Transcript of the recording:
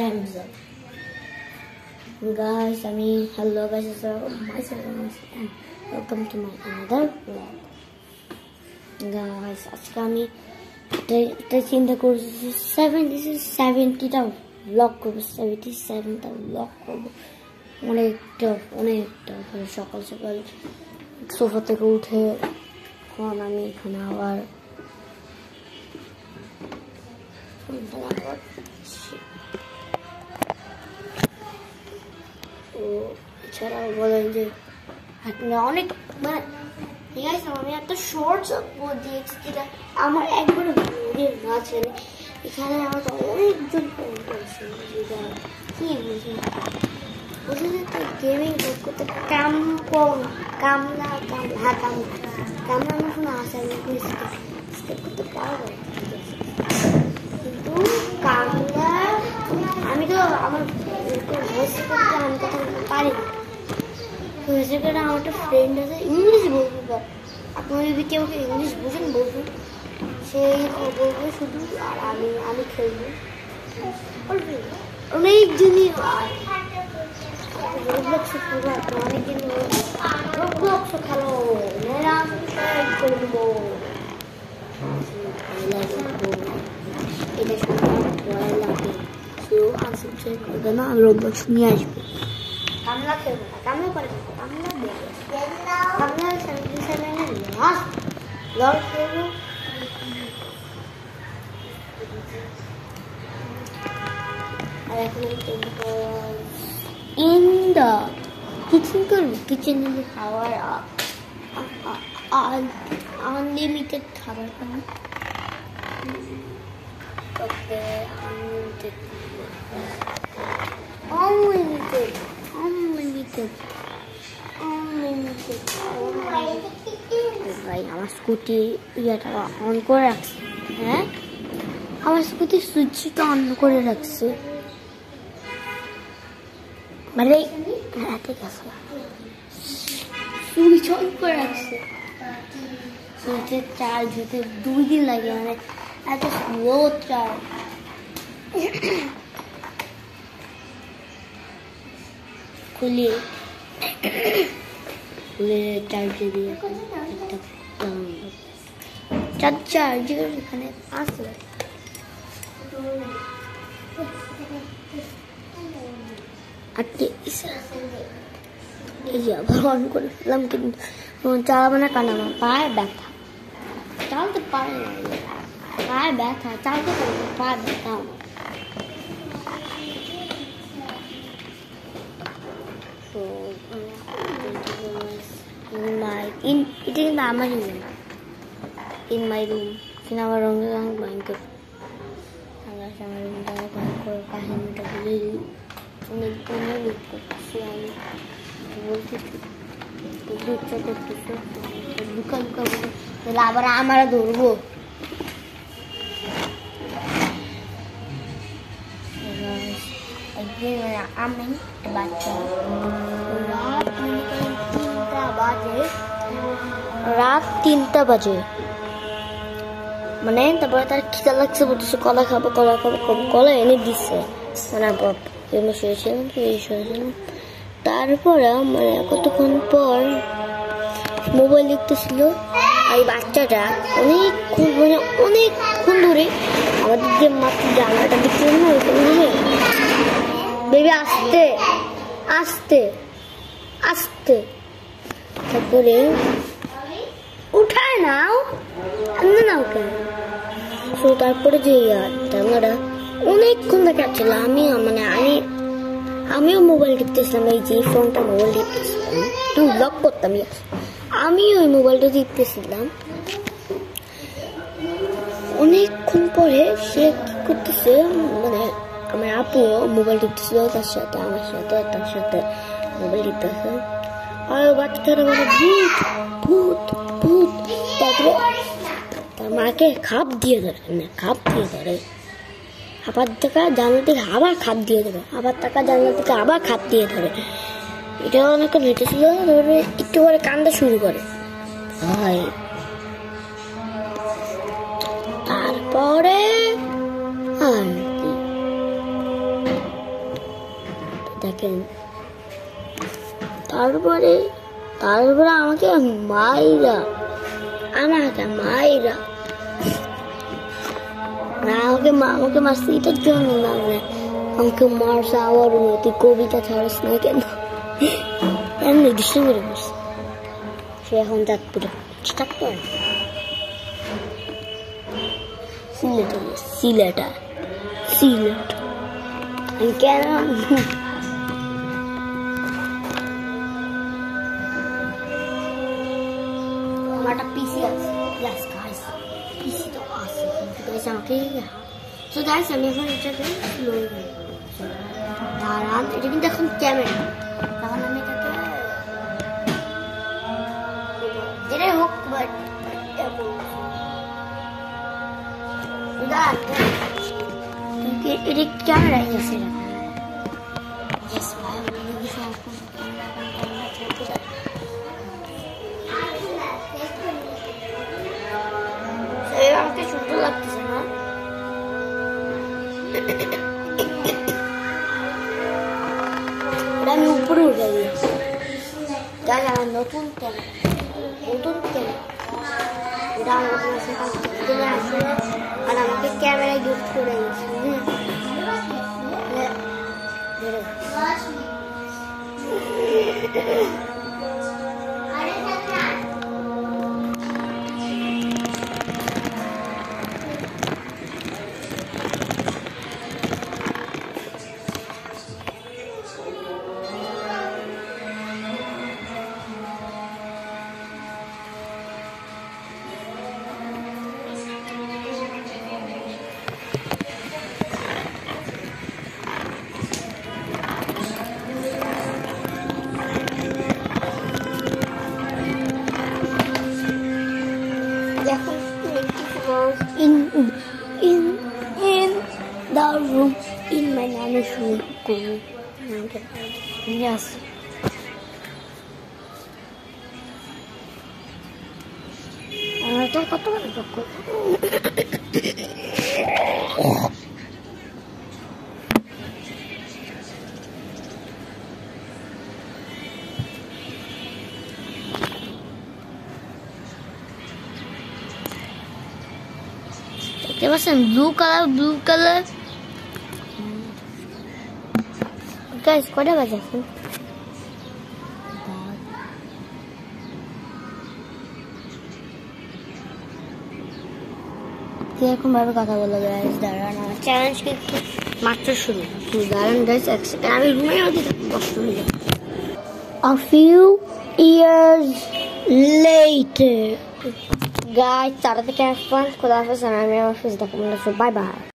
thumbs up. Guys, hello guys, myself and welcome to my another vlog. Guys, আজকে আমি এটা চিন্তা করছি 70টা vlog করব, 77টা vlog করব। অনেকটা সকাল সকাল সোফা থেকে উঠে এখন আমি এখানে আবার এছাড়াও বলেন যে অনেক আমি একটা শর্টস দিয়েছি যেটা আমার একবারে মনের না ছিল। এখানে আমার অনেকজন ফোন করেছে যেটা কি বুঝি গেমিং করতে কামলা আমার কোনো আশা স্টেপ করতে পারবো, কিন্তু কামলা আমি তো আমার ভয়েস করতে আমি কথা বলতে পারি না। ভয়েস করে আমার একটা ফ্রেন্ড আছে ইংলিশ বলবো, বাট আপনারা যদি কেউ ইংলিশ বুঝেন বলবেন, সেই বলবে শুধু। আর আমি খেলবো অনেকজনই রোবলক্স খেলবো, অনেকদিন রোবলক্স খেলো করবো, এটা শুনে ভয় লাগে। তো আনসাবস্ক্রাইব করবে না, আমি রোবলক্স নিয়ে আসবো। কামলা খেলবো না, কামলা করে কামলা 77 লাস্ট লড় খেলবো। আর এখন in the kitchen করবো, কিচেনে খাবার আনলিমিটেড খাবার খাবো। Unlimited. ভাই আমার স্কুটি ইয়েটা অন করে রাখছে, হ্যাঁ আমার স্কুটির সুইচটা অন করে রাখছে, মানে হ্যাঁ ঠিক আছে সুইচ অন করে রাখছে। সুইচের চার্জ হতে 2 দিন লাগে, মানে এত স্লো চার্জ। খুলে চার্জে দিয়ে চার্জার এখানে আসলে এই যে আবার অন করে ফেললাম, কিন্তু চালাবো না কারণ আমার পায়ে ব্যথা, চালাতে পারে না, পায়ে ব্যথা চালাতে পারে না, পায়ে ব্যথা আমার। তো এটা কিন্তু আমারই রুম, ইন মাই রুম, কিন্তু আমার রঙের রঙ ভয়ঙ্কর। আমার রুমটা ভয়ঙ্কর, কাহিনীটা বলে অনেক করতেছি আমি, বলতেছি ইচ্ছা করতেছে লুকা লুকা বলে, তাহলে আবার আমরা ধরবো। একদিন আমি বাচ্চা রাত 3টা বাজে, মানে তারপরে তার খিদা লাগছে, বলতেছে কলা খাবো কলা এনে দিচ্ছে, মানে শুয়েছিলাম। তারপরে মানে কতক্ষণ পর মোবাইল দেখতেছিল, এই বাচ্চাটা অনেকক্ষণ ধরে আমাদের যে মাত্র জানলাটা দেখছিলাম না, বেবি আস্তে আস্তে আস্তে, তারপরে উঠায় নাও না ওকে। তো তারপরে যে জানলাটা অনেকক্ষণ দেখাচ্ছিল, আমিও মোবাইল টিপতেছিলাম, এই যে ফোনটা মোবাইল টিপতেছিলাম, তুমি ব্লগ করতাম, আমি ওই মোবাইলটা টিপতেছিলাম। অনেকক্ষণ পরে সে কি করতেছে, মানে আমার আপু মোবাইল টিপতেছিল তার সাথে, আমার সাথে তার সাথে মোবাইল টিপতেছে, আর বাচ্চারা বলে ভূত ভূত ভূত। তারপরে তার মাকে খাপ দিয়ে ধরে, আবার টাকা জানলা থেকে আবার খাপ দিয়ে ধরে, আবার টাকা জানলা থেকে আবার খাপ দিয়ে ধরে। এটা অনেকক্ষণ হেঁটেছিল, ধরে একটু করে কান্দা শুরু করে। তারপরে আর কি দেখেন তারপরে আমাকে মাইরা না আমাকে মারছে এটার জন্য না, মানে আমাকে মারছে আবার তুই কবিতা ছাড়াস না কেন, এমনি দৃশ্য করে বসছে। সে এখন যাক পুরো স্টার্ট করে সিলেট কেন আমার একটা পিসি আছে। Yes guys, পিসি তো আছে কিন্তু গাইস আমাকে সো গাইস আমি এখন এটাকে স্লো করে দাঁড়ান, এটা কিন্তু এখন ক্যামেরা, তখন আমি এটাকে যেটাই হোক বাট এটা ক্যামেরাই আছে। Yes ভাই আমি আমাকে সুন্দর লাগতেছে না, আমি উপরে উঠে দিয়েছি। তাই আমার নতুন ক্যামেরা এটা আমার আসলে আর আমাকে ক্যামেরা গিফট করে দিয়েছে। In the room, in my nana's room. Yes. কত ¿qué pasa en blue color? Guys, ¿cuál es eso? এরকম ভাবে কথা বলে গাইস, দাঁড়ান আমার চ্যালেঞ্জ মাত্র শুরু। দাঁড়ান গাইস এক সেকেন্ড, আমি রুমের মধ্যে কষ্ট হয়ে যাবে। A few years later, guys, তারা থেকে খোদা হাফেজ, আমি আমার ফেস দেখো, বাই বাই।